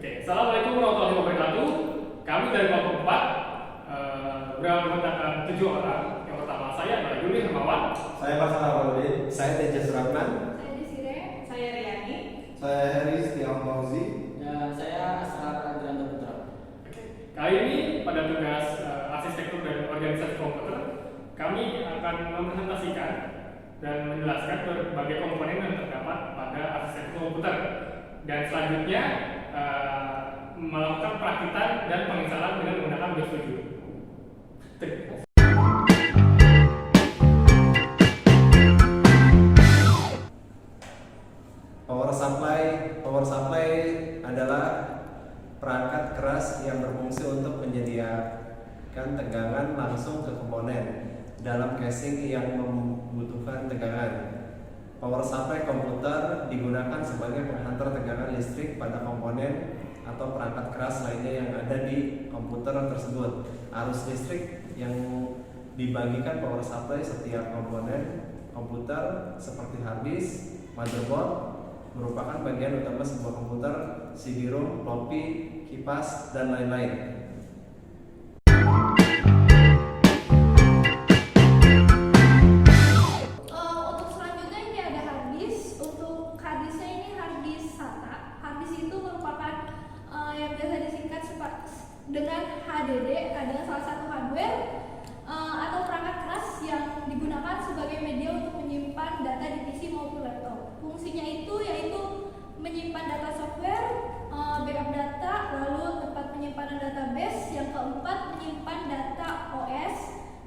Oke, Assalamualaikum warahmatullahi wabarakatuh. Kami dari kelompok 4 beranggotakan 7 orang. Yang pertama saya adalah Yuli Hermawan. Saya Pasal Abaludin. Saya Teja Suratman. Saya Desire. Saya Riani. Saya Heri Setiawan Fauzi. Dan saya Asrar Andrianto Putra. Oke, kali ini pada tugas arsitektur dan organisasi komputer, kami akan mempresentasikan dan menjelaskan berbagai komponen yang terdapat pada arsitektur komputer. Dan selanjutnya melakukan perakitan dan penginstalan dengan menggunakan Windows 7. Power supply adalah perangkat keras yang berfungsi untuk menyediakan tegangan langsung ke komponen dalam casing yang membutuhkan tegangan. Power supply komputer digunakan sebagai penghantar tegangan listrik pada komponen atau perangkat keras lainnya yang ada di komputer tersebut. Arus listrik yang dibagikan power supply setiap komponen komputer seperti hard disk, motherboard merupakan bagian utama sebuah komputer, CD-ROM, floppy, kipas, dan lain-lain. Untuk selanjutnya ini ada hard disk. Untuk hard disknya ini hard disk SATA. Hard disk itu merupakan yang biasa disingkat dengan HDD, adalah salah satu hardware atau perangkat keras yang digunakan sebagai media untuk menyimpan data di PC maupun laptop. Fungsinya itu yaitu menyimpan data software, backup data, lalu tempat penyimpanan database, yang keempat menyimpan data OS,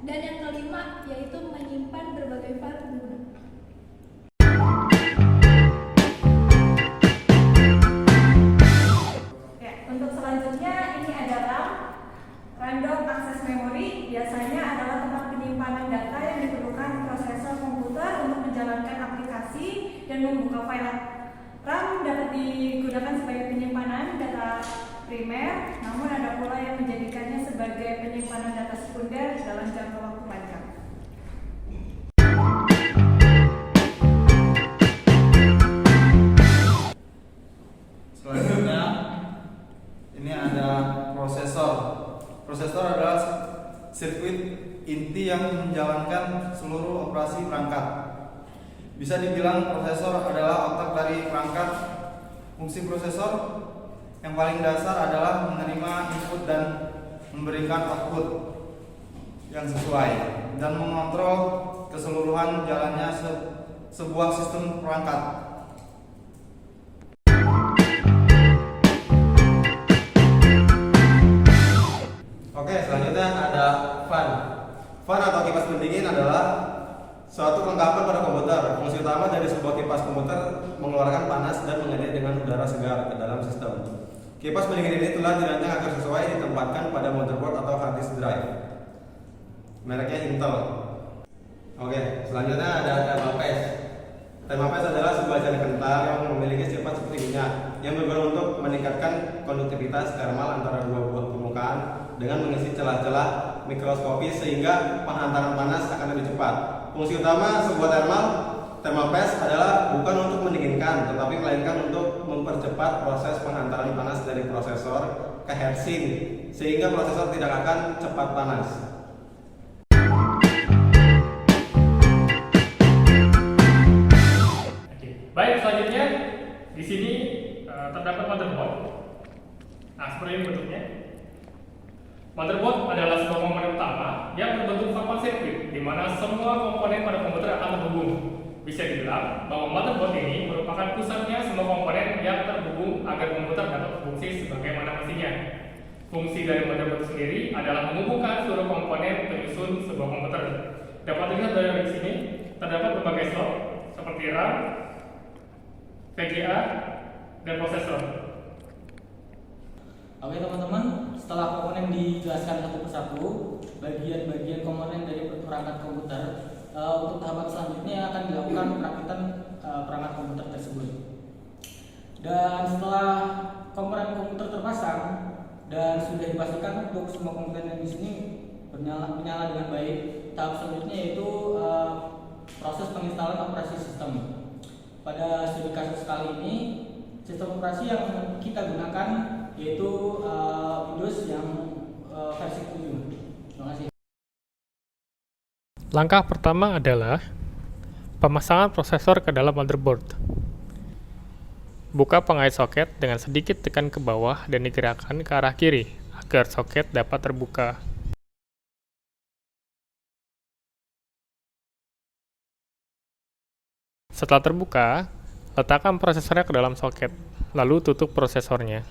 dan yang kelima yaitu menyimpan berbagai file pengguna. Oke, untuk selanjutnya ini adalah random access memory. Biasanya adalah tempat penyimpanan data yang diperlukan prosesor komputer untuk menjalankan aplikasi dan membuka file. RAM dapat digunakan sebagai penyimpanan data primer, namun ada pula yang menjadikannya sebagai penyimpanan data sekunder dalam jangka waktu panjang. Selanjutnya, ini ada prosesor. Prosesor adalah sirkuit inti yang menjalankan seluruh operasi perangkat. Bisa dibilang prosesor adalah otak dari perangkat. Fungsi prosesor yang paling dasar adalah menerima input dan memberikan output yang sesuai dan mengontrol keseluruhan jalannya sebuah sistem perangkat. Oke, selanjutnya ada fan. Fan atau kipas pendingin adalah suatu kelengkapan pada komputer. Fungsi utama dari sebuah kipas komputer mengeluarkan panas dan mengedit dengan udara segar ke dalam sistem. Kipas pendingin ini telah dirancang agar sesuai ditempatkan pada motherboard atau hard disk drive. Mereknya Intel. Oke, selanjutnya ada thermal-paste. Thermal-paste adalah sebuah jaring kental yang memiliki sifat seperti minyak yang berguna untuk meningkatkan konduktivitas thermal antara dua buah permukaan dengan mengisi celah-celah mikroskopis sehingga penghantaran panas akan lebih cepat. Fungsi utama sebuah thermal paste adalah bukan untuk mendinginkan, tetapi melainkan untuk mempercepat proses penghantaran panas dari prosesor ke heatsink sehingga prosesor tidak akan cepat panas. Oke, baik, selanjutnya di sini terdapat motherboard. Nah, seperti ini bentuknya. Motherboard adalah sebuah komponen utama yang berbentuk papan sirkuit, di mana semua komponen pada komputer akan terhubung. Bisa dibilang bahwa motherboard ini merupakan pusatnya semua komponen yang terhubung agar komputer dapat berfungsi sebagaimana mestinya. Fungsi dari motherboard sendiri adalah menghubungkan seluruh komponen penyusun sebuah komputer. Dapat dilihat dari sini, terdapat berbagai slot seperti RAM, VGA, dan prosesor. Oke teman-teman, setelah komponen dijelaskan satu persatu, bagian-bagian komponen dari perangkat komputer, untuk tahapan selanjutnya akan dilakukan perakitan perangkat komputer tersebut. Dan setelah komponen komputer terpasang dan sudah dipastikan untuk semua komponen yang di sini menyala dengan baik, tahap selanjutnya yaitu proses penginstalan operasi sistem. Pada studi kasus kali ini sistem operasi yang kita gunakan yaitu Windows yang versi 7. Terima kasih. Langkah pertama adalah pemasangan prosesor ke dalam motherboard. Buka pengait soket dengan sedikit tekan ke bawah dan digerakkan ke arah kiri agar soket dapat terbuka. Setelah terbuka, letakkan prosesornya ke dalam soket, lalu tutup prosesornya.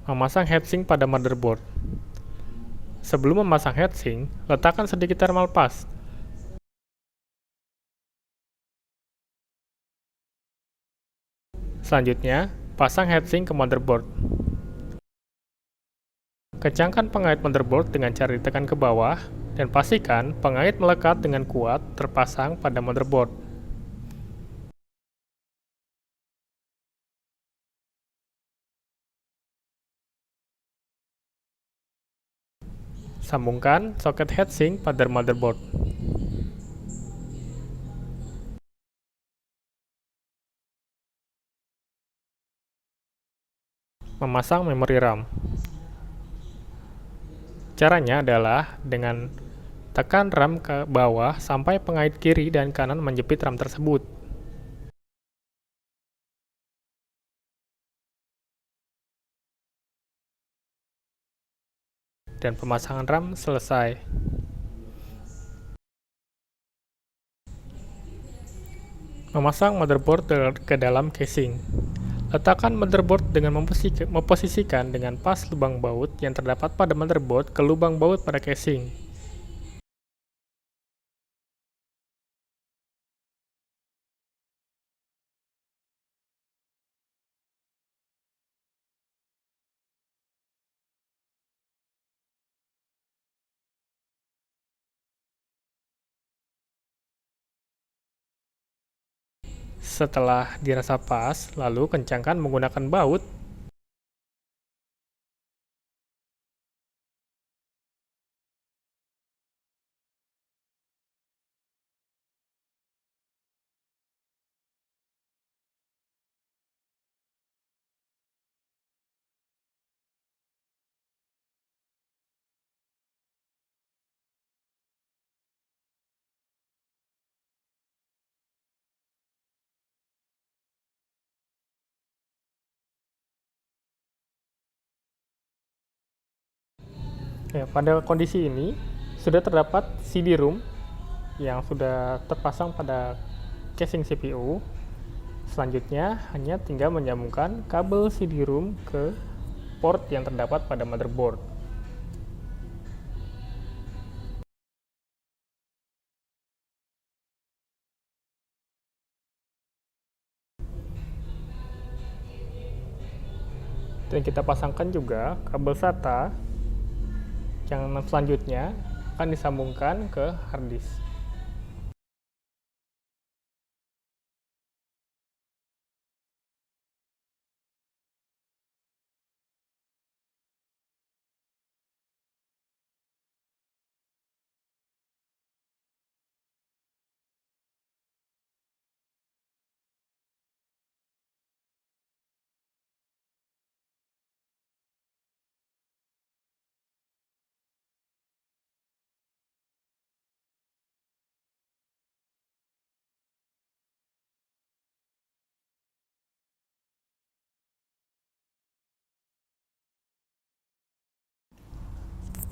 Memasang heatsink pada motherboard. Sebelum memasang heatsink, letakkan sedikit thermal paste. Selanjutnya, pasang heatsink ke motherboard. Kencangkan pengait motherboard dengan cara ditekan ke bawah, dan pastikan pengait melekat dengan kuat terpasang pada motherboard. Sambungkan soket heatsink pada motherboard. Memasang memori RAM. Caranya adalah dengan tekan RAM ke bawah sampai pengait kiri dan kanan menjepit RAM tersebut. Dan pemasangan RAM selesai. Memasang motherboard ke dalam casing. Letakkan motherboard dengan memposisikan dengan pas lubang baut yang terdapat pada motherboard ke lubang baut pada casing. Setelah dirasa pas, lalu kencangkan menggunakan baut. Ya, pada kondisi ini sudah terdapat CD-ROM yang sudah terpasang pada casing CPU. Selanjutnya hanya tinggal menyambungkan kabel CD-ROM ke port yang terdapat pada motherboard. Dan kita pasangkan juga kabel SATA yang selanjutnya akan disambungkan ke hard disk.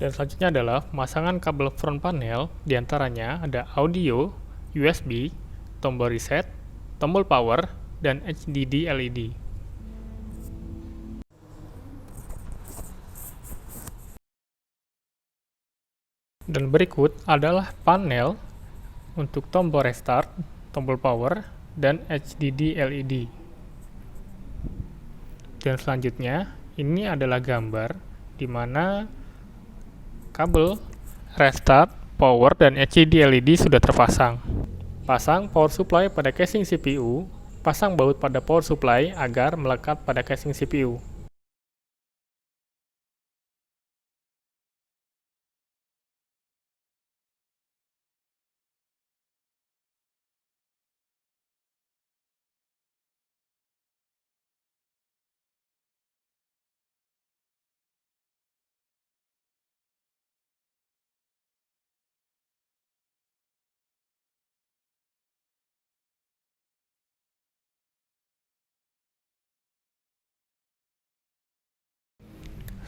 Dan selanjutnya adalah pemasangan kabel front panel, diantaranya ada audio, USB, tombol reset, tombol power, dan HDD LED. Dan berikut adalah panel untuk tombol restart, tombol power, dan HDD LED. Dan selanjutnya, ini adalah gambar di mana kabel restart, power, dan HDD LED sudah terpasang. Pasang power supply pada casing CPU pasang baut pada power supply agar melekat pada casing CPU.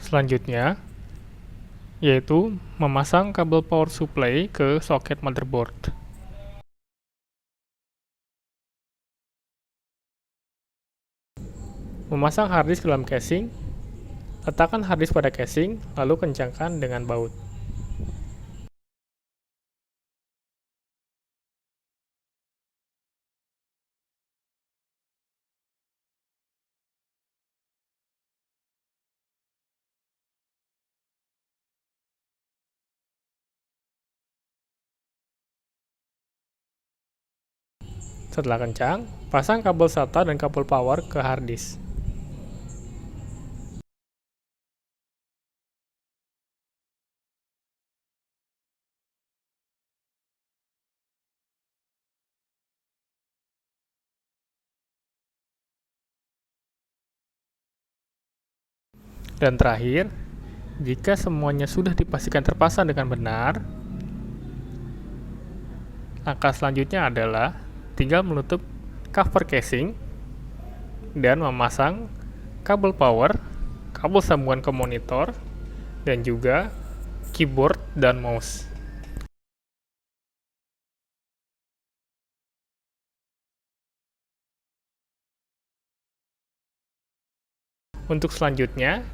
Selanjutnya, yaitu memasang kabel power supply ke soket motherboard. Memasang harddisk ke dalam casing, letakkan harddisk pada casing, lalu kencangkan dengan baut. Setelah kencang, pasang kabel SATA dan kabel power ke harddisk. Dan terakhir, jika semuanya sudah dipastikan terpasang dengan benar, langkah selanjutnya adalah tinggal menutup cover casing dan memasang kabel power, kabel sambungan ke monitor, dan juga keyboard dan mouse. Untuk selanjutnya,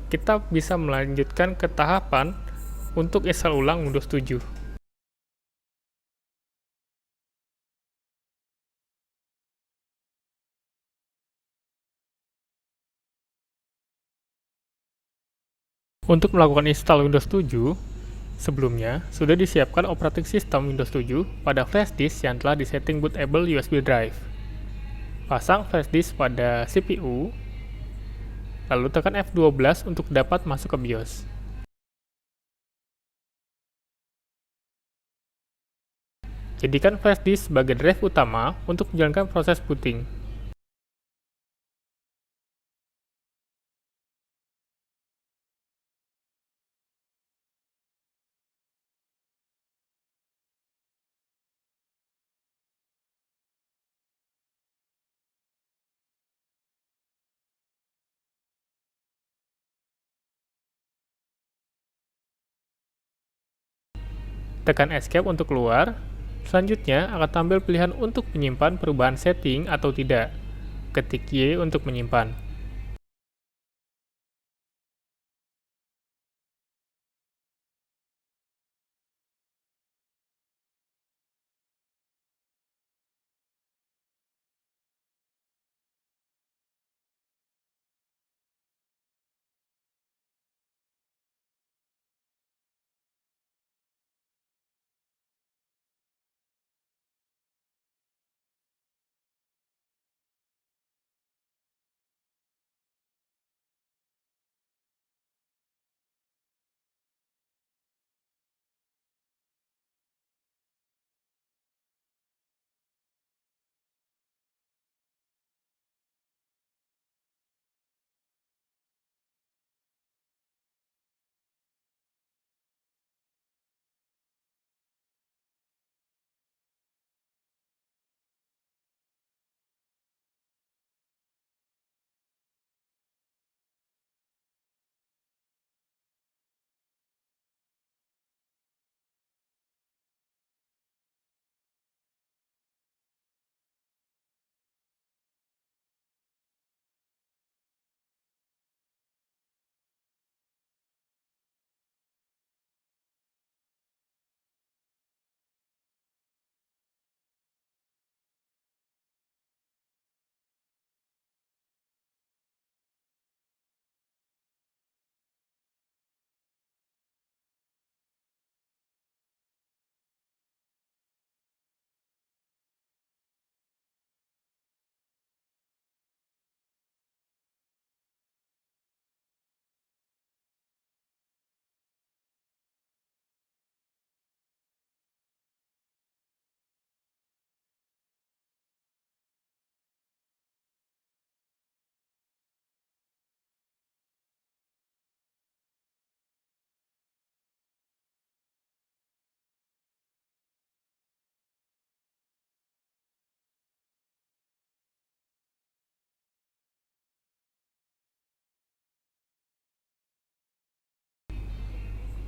kita bisa melanjutkan ke tahapan untuk install ulang Windows 7. Untuk melakukan install Windows 7, sebelumnya sudah disiapkan operating system Windows 7 pada flash disk yang telah disetting bootable USB drive. Pasang flash disk pada CPU, lalu tekan F12 untuk dapat masuk ke BIOS. Jadikan flash disk sebagai drive utama untuk menjalankan proses booting. Tekan Escape untuk keluar. Selanjutnya akan tampil pilihan untuk menyimpan perubahan setting atau tidak. Ketik Y untuk menyimpan.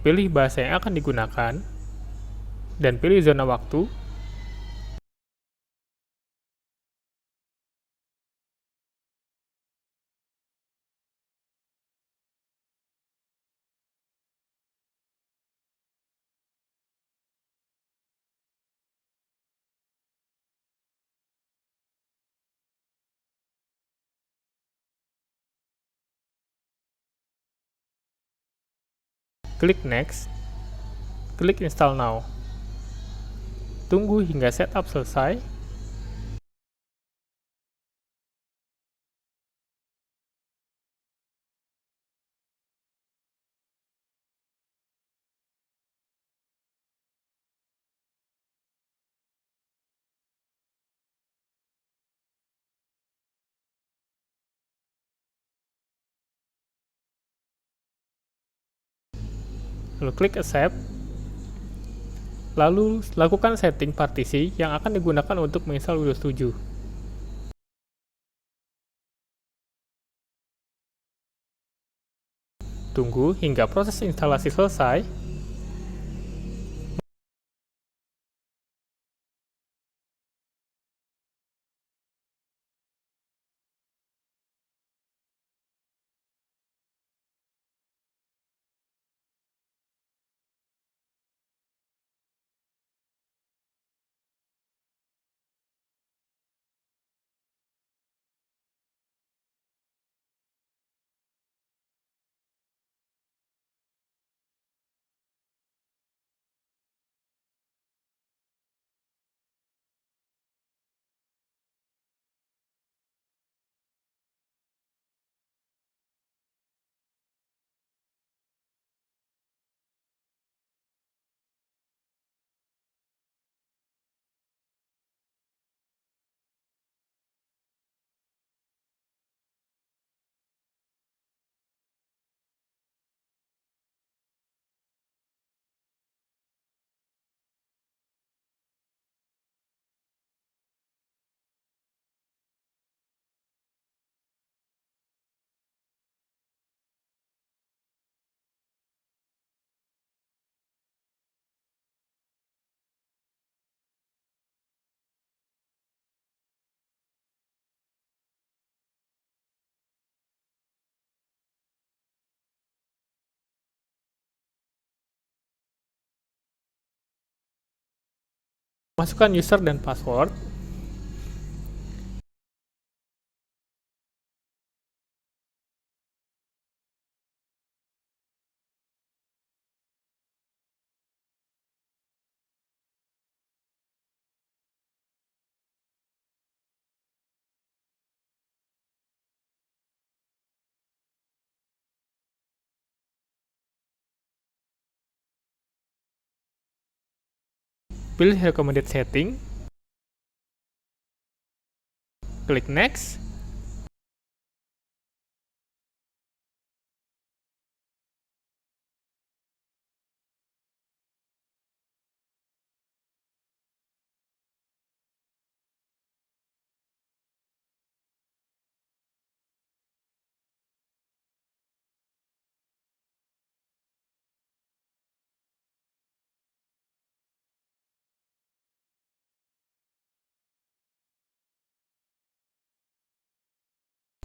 pilih bahasa yang akan digunakan, dan pilih zona waktu. Klik Next, klik Install Now. Tunggu hingga setup selesai. Lalu klik Accept. Lalu lakukan setting partisi yang akan digunakan untuk menginstal Windows 7. Tunggu hingga proses instalasi selesai. Masukkan user dan password. Pilih recommended setting. Klik Next.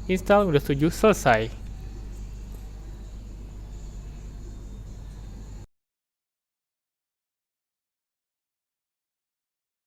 Install Windows 7 selesai.